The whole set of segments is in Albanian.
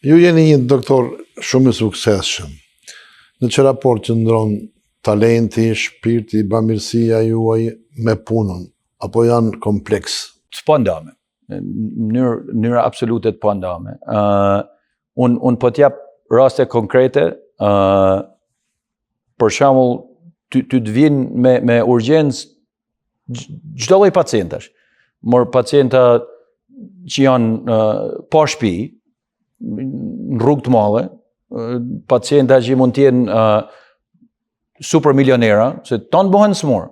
Ju jeni një doktor shumë i suksesshëm. Në që raport që ndronë talenti, shpirti, bamirësia juaj me punën, apo janë kompleks? Të pandame, në mënyrë absolute të pandame. Unë po t'jap raste konkrete, për shembull, ty të vinë me urgjencë çdo lloj pacientash. Mor pacienta që janë pa shtëpi, në rrugë të mëdha, pacienta që mund të jenë super milionera, se tonë bëhen smur.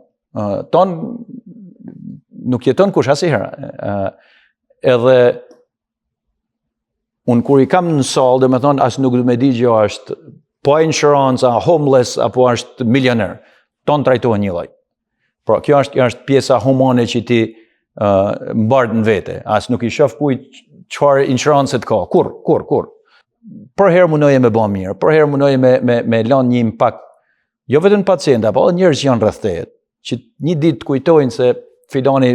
Tonë nuk jeton kush asnjëherë. Edhe unë kur i kam në sallë, dhe me thonë, as nuk du me di që është pa insurance, homeless, apo është milioner. Tonë trajtohen një lloj. Pra, kjo është pjesa humane që ti mbartë në vete. As nuk i shoh kujt çfarë insurance ka. Kur. Për herë munoje me bën mirë, për herë munoje me lënë një impakt. Jo vetëm pacienta, po edhe njerëz që janë rreth teje, që një ditë kujtojnë se filani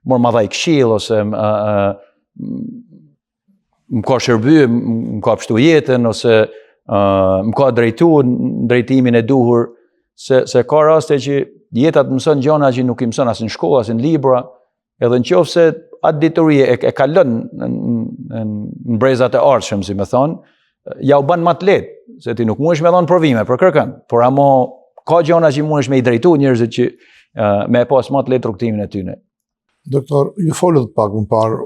mor ma dhaj këshill ose më ka shërbyer, më ka pështu jetën, ose më ka drejtuar në drejtimin e duhur, se ka raste që jeta të mëson gjëra që nuk i mëson as në shkollë, as në libra, edhe nëse atë dituri e kalon në brezat e ardhshëm, si më thonë, ja u bën më të lehtë, se ti nuk mundesh me dhënë provime për kërkën, por ama ka gjëra që mundesh me i drejtu njerëzit që me pas më të lehtë rrugtimin e tyre. Doktor, ju folët pak më parë,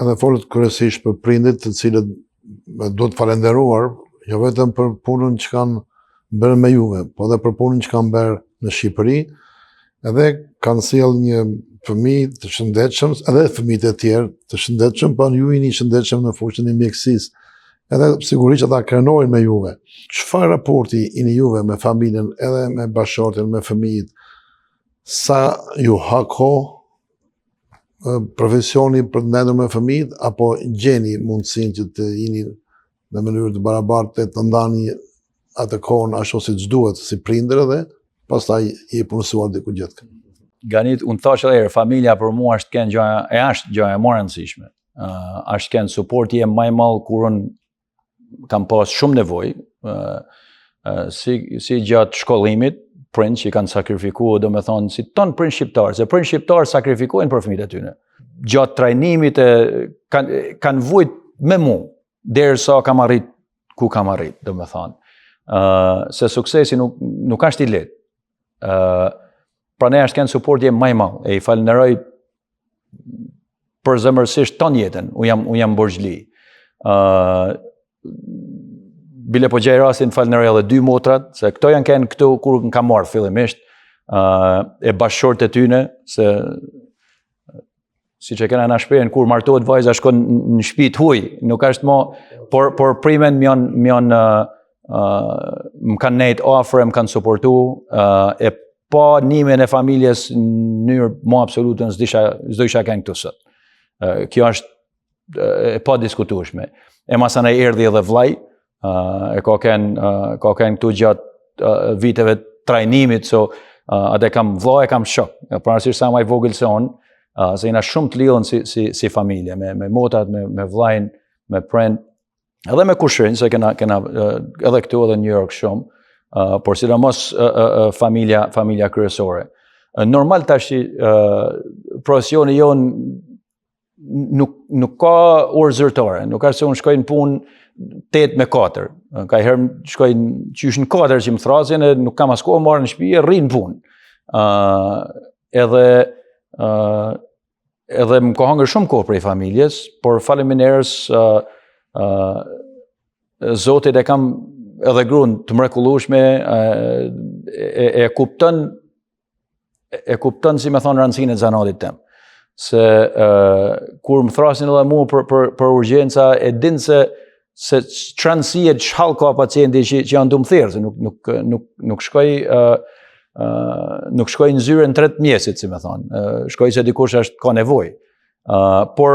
edhe folët kryesisht për prindit të cilët do të falenderuar, jo vetëm për punën që kanë bërë me juve, po edhe për punën që kanë bërë në Shqipëri, edhe kanë sjellë një fëmijë të shëndetshëm, edhe fëmijët e tjerë të shëndetshëm, po ju jeni shëndetshëm në fushën e mjekësisë. Edhe sigurisht ata krenojnë me juve. Çfarë raporti jeni juve me familjen, edhe me bashkëshorten, me fëmijët? Sa ju ha kohë profesioni për të ndajtur me fëmijët, apo gjeni mundësinë që të jeni në mënyrë të barabartë të ndani atë kohën ashtu siç duhet si prindër, edhe pastaj i punësuar diku gjithë. Ganit, unë thash edhe, familja për mua është gjëja më e rëndësishme. Është kënë suporti e më i madh kur unë kam pas shumë nevojë, si gjatë shkollimit, prind që i kanë sakrifikuar, do me thonë, si tonë prind shqiptarë, se prind shqiptarë sakrifikojnë për fëmijët e tyre. Gjatë trajnimit kanë vujt me mu, derisa kam arrit ku kam arrit, do me thonë. Se suksesi nuk është i lehtë. Pra ne është kënë suportje më i madh, e i falenderoj përzemërsisht ton jetën, unë jam borxhli. Bile po gjej rastin falenderoj edhe dy motrat, se këto janë kënë këtu kur në kam marrë fillimisht, e bashkëshorët e tyne, se si që kena në shprehjen, kur martohet vajza shkon në shtëpi të huaj, nuk është më, por primen më kanë nejt afër, më kanë suportu, e pa nimin e familjes në mënyrë më absolute s'do isha kënë këtu sot. Kjo është e pa diskutueshme. E masanaj erdhi edhe vllai, e ka kënë këtu gjatë viteve trajnimit, so atë kam vllai, kam shok. Pavarësisht sa më i vogël se unë, se jena shumë të lidhën si familje, me motrat, me vllajin, me prind, edhe me kushrin, se kena edhe këtu edhe në New York shumë, por sidomos familja kryesore. Normal tash profesioni jonë nuk ka orë zyrtare, nuk ka se unë shkoj në punë 8-4. Ka herë shkoj qysh në 4 që më thrasin, e nuk kam as kohë marrë në shtëpi, e rri në punë. Edhe më ka hangër shumë kohë prej familjes, por faleminderis Zotit e kam edhe gruan të mrekullueshme, e kupton si me thonë rëndësinë e zanatit tem. Se kur më thrasin edhe mu për urgjenca, e din se çrëndësie çhall ka pacienti që janë të më thirrë, se nuk shkoj në zyren 3 mjesit, si me thonë. Shkoj se dikush ka nevojë. Por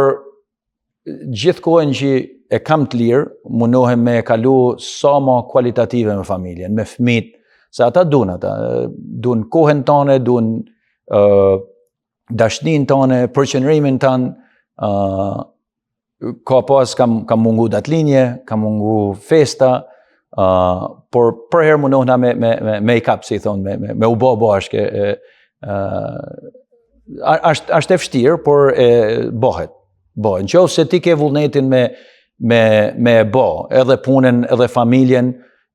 gjithë kohën që e kam të lirë, mundohem me e kalu sa ma kualitative me familjen, me fëmijët, se ata duan kohën tane, duan dashnin tane, përqendrimin tan, ka pas kam mungu datlinje, kam mungu festa, por për herë mundohna me make-up, si thonë, me u bo bashkë. Është e vështirë, por bëhet. Në qoftë se ti ke vullnetin me bo, edhe punën, edhe familjen,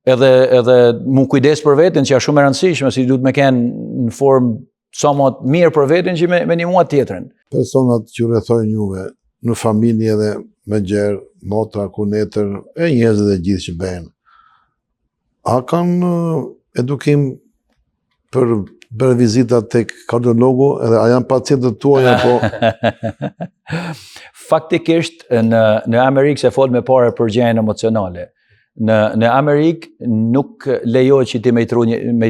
edhe mu kujdes për veten, që është shumë e rëndësishme, si duhet me kenë në formë sa më mirë për veten që me një mua tjetrën. Personat që rrethojnë juve në familje dhe me gjerë, motra, kunetër, e njerëzit e gjithë që bëjnë, a kanë edukim për vizitat tek kardiologu, edhe a janë pacientët tuaj apo? Faktikisht në Amerikë se fol me pare për gjëjen emocionale. Në Amerikë nuk lejohet që ti me i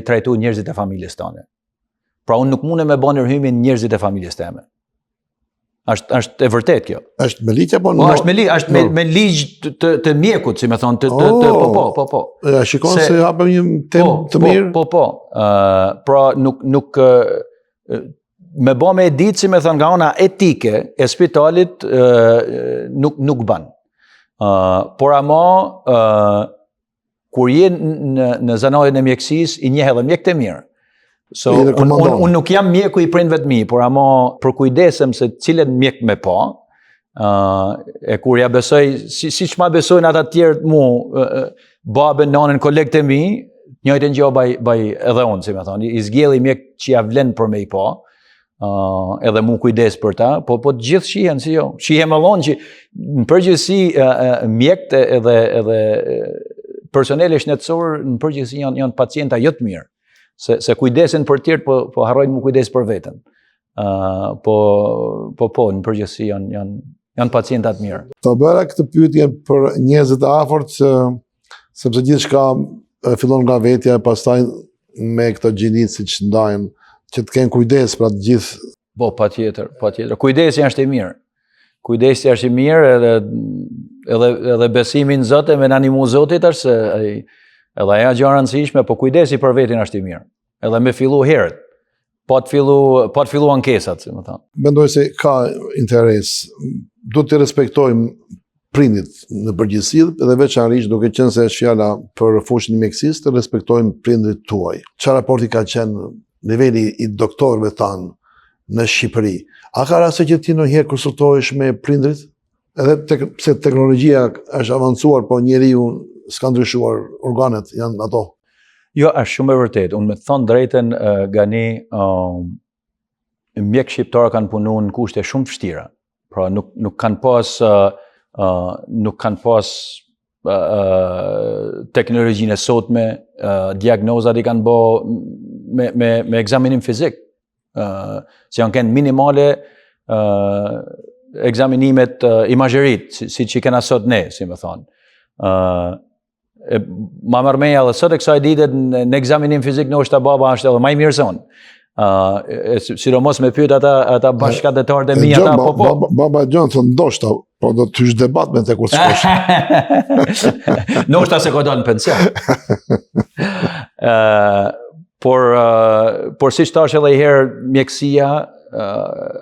trajtu njerëzit e familjes tane. Pra unë nuk mune me bë ndërhymin njerëzit e familjes teme. Është e vërtet kjo. Është me ligj apo është me ligj të mjekut, si me thonë, po. Ja, shikon se hapëm një temë të mirë. Po. Pra nuk me bë me ditë, si me thonë, nga ona etike e spitalit nuk ban. Por ama kur je në zanatën e mjekësisë, i njeh edhe mjekët e mirë. So, unë nuk jam mjeku i prindve të mi, por ama për kujdesem se cilën mjek me pa, e kur ja besoj, si që ma besojnë ata tjerë mu, babën, nanën, kolegët e mi, njëjtën gjë baj edhe unë, si me thonë, i zgjeli mjek që ja vlen për me i pa, edhe mu kujdes për ta, po të gjithë shihen si jo. Shihem allon që në përgjithësi mjekët edhe personeli shnetësor në përgjithësi janë pacienta jo të mirë. Se kujdesin për tjertë, po harrojnë mu kujdes për veten. Në përgjithësi janë pacientat mirë. Të bëra këtë pyetje për njerëzit e afërt, sepse gjithçka fillon nga vetja, pastaj me këto gjinit siç ndajnë, që të kenë kujdes për atë gjithë. Po, patjetër. Kujdesi është i mirë. Kujdesi është i mirë, edhe besimi në Zot e me animu Zotit është se edhe aja gjë e rëndësishme, po kujdesi për vetin është i mirë. Edhe me fillu herët. Po të fillu ankesat, si më thonë. Mendoj se ka interes. Duhet të respektojmë prindit në përgjithësi dhe veçanërisht duke qenë se është fjala për fushën e mjekësisë, të respektojmë prindrit tuaj. Çfarë raporti ka qenë niveli i doktorëve tanë në Shqipëri? A ka raste që ti ndonjëherë konsultohesh me prindrit? Edhe pse teknologjia është avancuar, po njeriu s'ka ndryshuar, organet janë ato. Jo, është shumë e vërtet. Unë me thonë drejten gani mjek shqiptarë kanë punu në kushte shumë vështira. Pra nuk kanë pas teknologjinë e sotme, diagnozat i kanë bo me ekzaminim fizik. Si janë kënë minimale ekzaminimet imazherit, si që i kena sot ne, si me thonë. Ma mërmeja dhe sot e kësaj ditet në ekzaminim fizik në është ta baba është edhe maj mirëson. Sidomos me pyet ata bashkëdetarët e mi ata po. Baba Gjon thonë ndoshta, po do të hysh debat me te kur shkosh. Ndoshta se ka dalë në pension. Por si thash edhe herë, mjekësia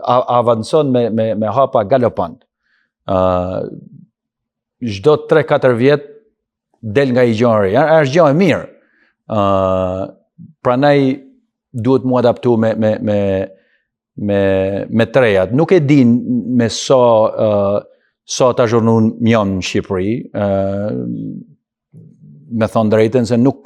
avancon me hapa galopant. Çdo 3-4 vjet del nga i gjëri. Është gjë e mirë. Prandaj duhet mu adaptu me trejat. Nuk e din me sa ta zhurnun mjon në Shqipëri. Me thonë drejten se nuk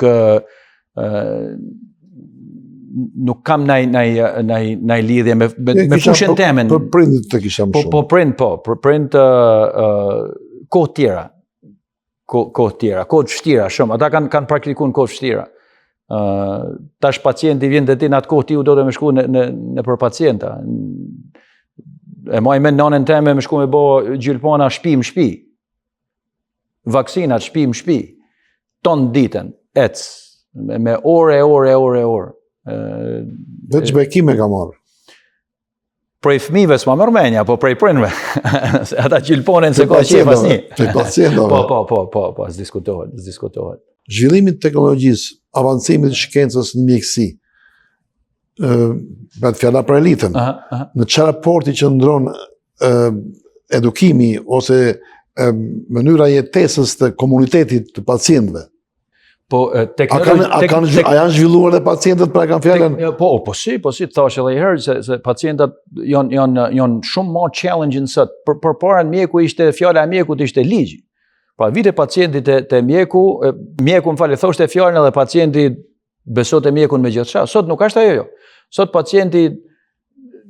kam naj lidhje me fushën temen. Për prindit të kisha më shumë. Për prind kohë tjera. Kohë të vështira shumë. Ata kanë praktikuar në kohë vështira. Tash pacienti vjen te ti në atë kohë ti u do të më shku në për pacienta. E maj me nanën teme më shku me bo gjylpana shtëpi në shtëpi. Vaksinat shtëpi në shtëpi. Ton ditën, ec. Me ore. Veç bekime ka marrë. Prej fëmijëve s'ma merr mendja, po prej prindve. Ata gjylponen se ka qef asnjë. Prej pacientëve. Po, diskutohet. Zhvillimi i teknologjisë, avancimi i shkencës në mjekësi, bëhet fjala për elitën. Në çfarë raporti që ndron edukimi ose mënyra jetesës të komunitetit të pacientëve. Po A janë zhvilluar dhe pacientët pra kanë fjalën? Po si, thash edhe herë se pacientët janë shumë më challenging sot. Përpara mjeku ishte fjala e mjekut ishte ligj. Pra vite pacienti te mjeku më falë thoshte fjalën edhe pacienti beson te mjekun me gjithçka. Sot nuk është ajo. Sot pacienti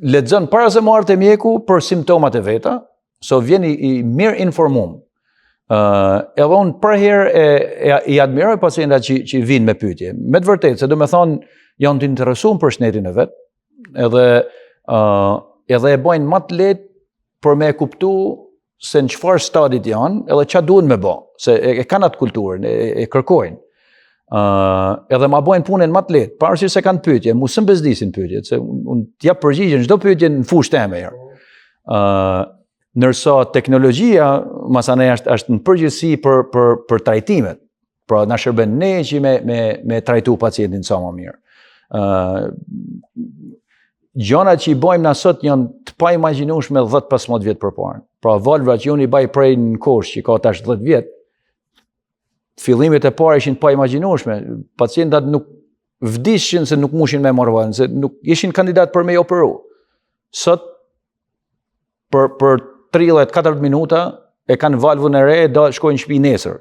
lexon para se marrë te mjeku për simptomat e veta, so vjen i mirë informuar. Edhe unë për herë i admiroj pacientat që vinë me pyetje. Me të vërtetë, se do me thonë, janë të interesuar për shnetin e vetë, edhe e bojnë më të lehtë për me kuptu se në çfarë stadit janë, edhe ç'a duhen me bë, se e kanë atë kulturën, e kërkojnë. Edhe ma bojnë punën më të lehtë, pavarësisht se kanë pyetje, mu së mbezdisin pyetjet, se unë t'jap përgjigjen çdo pyetje në fushë teme herë. Nërsa teknologjia, masanej është në përgjithësi për trajtimet. Pra, na shërben ne që me trajtu pacientin sa më mirë. Gjanat që i bojmë na sot janë të pa imagjinueshme 10-15 vjet përpara. Pra, valvra që unë i baj prej në kosh që ka tash 10 vjet, fillimet e para ishin të pa imagjinueshme. Pacientat nuk vdishin se nuk mushin me marrë valvën, se nuk ishin kandidat për me i operu. Sot, për 30-40 minuta e kanë valvën e re e do shkojnë në shtëpi nesër.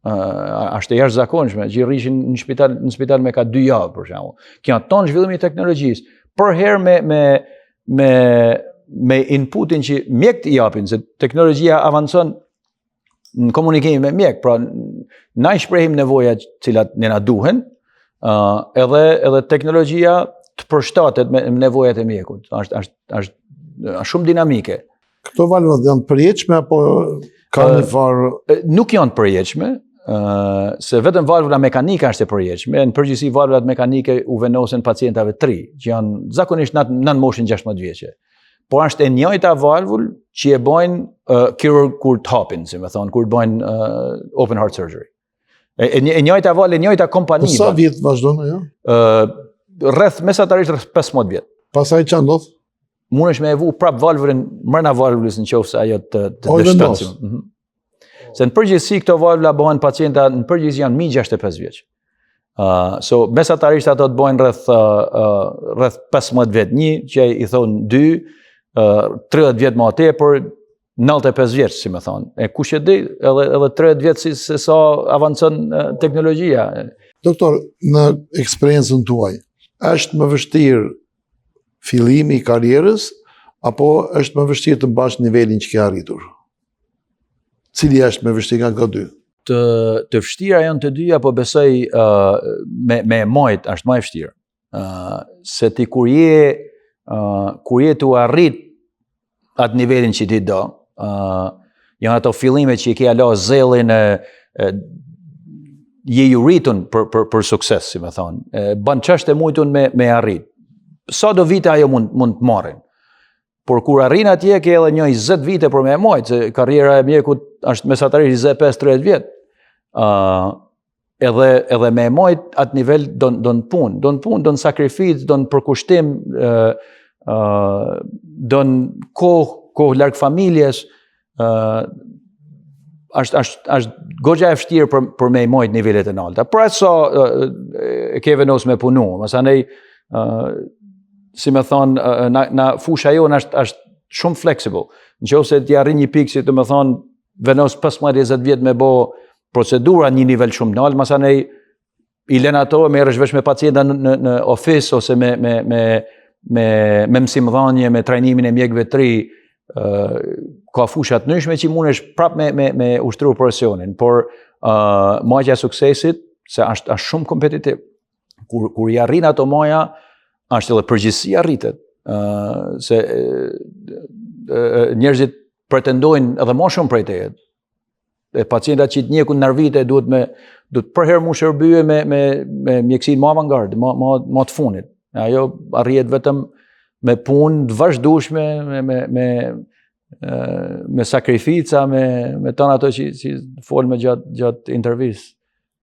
Është e jashtëzakonshme, që rrishin në spital me ka 2 javë për shembull. Kjo ton zhvillimi i teknologjisë. Për herë me inputin që mjekët i japin, se teknologjia avancon në komunikim me mjek, pra na i shprehim nevojat cilat ne na duhen, edhe teknologjia të përshtatet me nevojat e mjekut. Është shumë dinamike. Këto valvat janë përjetshme apo ka një farë? Nuk janë përjetshme, se vetëm valvula mekanike është e përjetshme. Në përgjithësi valvulat mekanike u venosen pacientave të ri, që janë zakonisht në moshën 16 vjeçe. Por është e njëjta valvul që e bojnë kirurg kur të hapin, si me thonë, kur të bojnë open heart surgery. E njëjta valvul, e njëjta kompani. Po sa vjet vazhdon ajo? Mesatarisht rreth 15 vjet. Pastaj ç'a ndodh? Mundesh me evu prap valvulën mërna valvulës në qoftë se ajo të dështancim. Se në përgjithësi këto valvula bëhen pacienta në përgjithësi janë mbi 65 vjeç. So mesatarisht ato të bëhen rreth 15 vjet, një që i thon 2, 30 vjet më tepër, 95 vjeç, si më thon. E kush e di, edhe 30 vjet se sa avancon teknologjia. Doktor, në eksperiencën tuaj, është më vështirë fillimi i karrierës, apo është më vështirë të mbash nivelin që ke arritur? Cili është më vështirë nga këto dy? Të vështira janë të dyja, po besoj me majt është më e vështirë. Se ti kur je tu arrit atë nivelin që ti do, janë ato fillime që i ke alo zellin, je ju rritun për sukses, si me thonë. Ban çështë mujtun me arrit. Sa do vite ajo mund të marrin. Por kur arrin atje ke edhe një 20 vite për me e mojt, se karriera e mjekut është mesatarisht 25-30 vjet. Edhe me e mojt atë nivel do në punë, do në sakrificë, do në përkushtim, do në kohë larg familjes, është goxha e vështirë për me e mojt nivelet e nalta. Pra sa e ke venos me punu, masanej si me thonë, na fusha jonë është shumë flexible. Në qoftë se ti arrin një pikë, si të me thonë, venos 15-20 vjet me bo procedura një nivel shumë naltë, masanej i len ato me rëshvesh me pacienta në ofis, ose me mësimdhënie, me trajnimin e mjekëve të ri, ka fushat ndryshme që mundesh prap me ushtru profesionin, por majtja e suksesit, se është shumë kompetitiv. Kur i arrin ato maja, është edhe përgjithësia rritet, se njerëzit pretendojnë edhe më shumë prej teje. Pacientat që të njekun nervite duhet për herë mu shërbye me mjekësinë më avantgardë, më të fundit. Ajo arrihet vetëm me punë të vazhdueshme, me sakrifica, me tonë ato që folme gjatë intervistë.